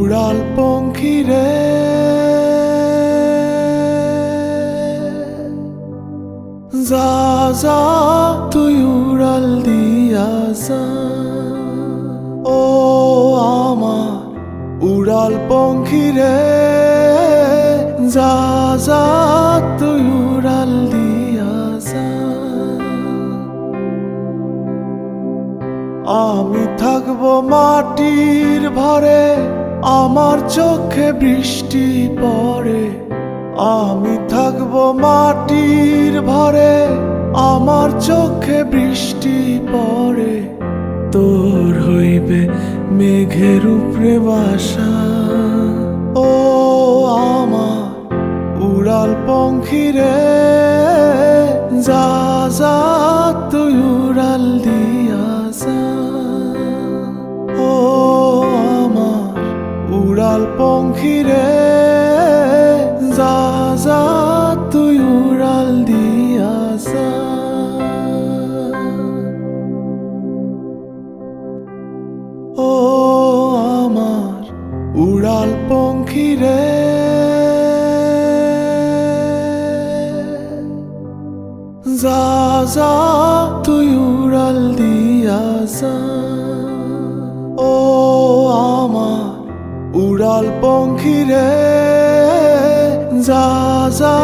উড়াল পঙ্খী রে, যা যা তুই উড়াল দিয়া যা। ও আমার উড়াল পঙ্খী রে, যা যা তুই উড়াল দিয়া যা। আমি থাকবো মাটির ভরে, আমার চোখে বৃষ্টি পড়ে। আমি থাকবো মাটির ভরে, আমার চোখে বৃষ্টি পড়ে। তোর হইবে মেঘের উপরে বাসা। ও আমার উড়াল পঙ্খী রে, যা যা তুই উড়াল দিয়া যা। ও আমার উড়াল পঙ্খী রে, যা যা তুই উড়াল দিয়া যা। ও আমার উড়াল পঙ্খী রে, যা যা তুই উড়াল দিয়া যা। ও আমার উড়াল পঙ্খী রে, যা যা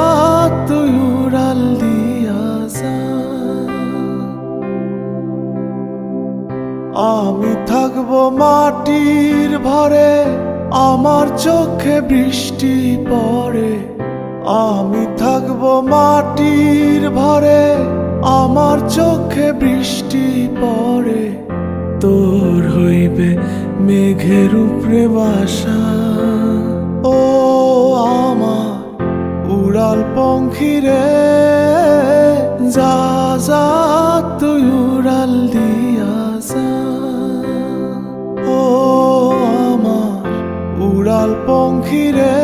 তুই উড়াল দিয়া যা। আমি থাকবো মাটির ভরে, আমার চোখে বৃষ্টি পড়ে। আমি থাকবো মাটির ভরে, আমার চোখে বৃষ্টি পড়ে। তোর হইবে মেঘের উপরে বাসা। ও আমার উড়াল পঙ্খী রে, যা যা তুই উড়াল দিয়া যা। ও আমার উড়াল পঙ্খী রে,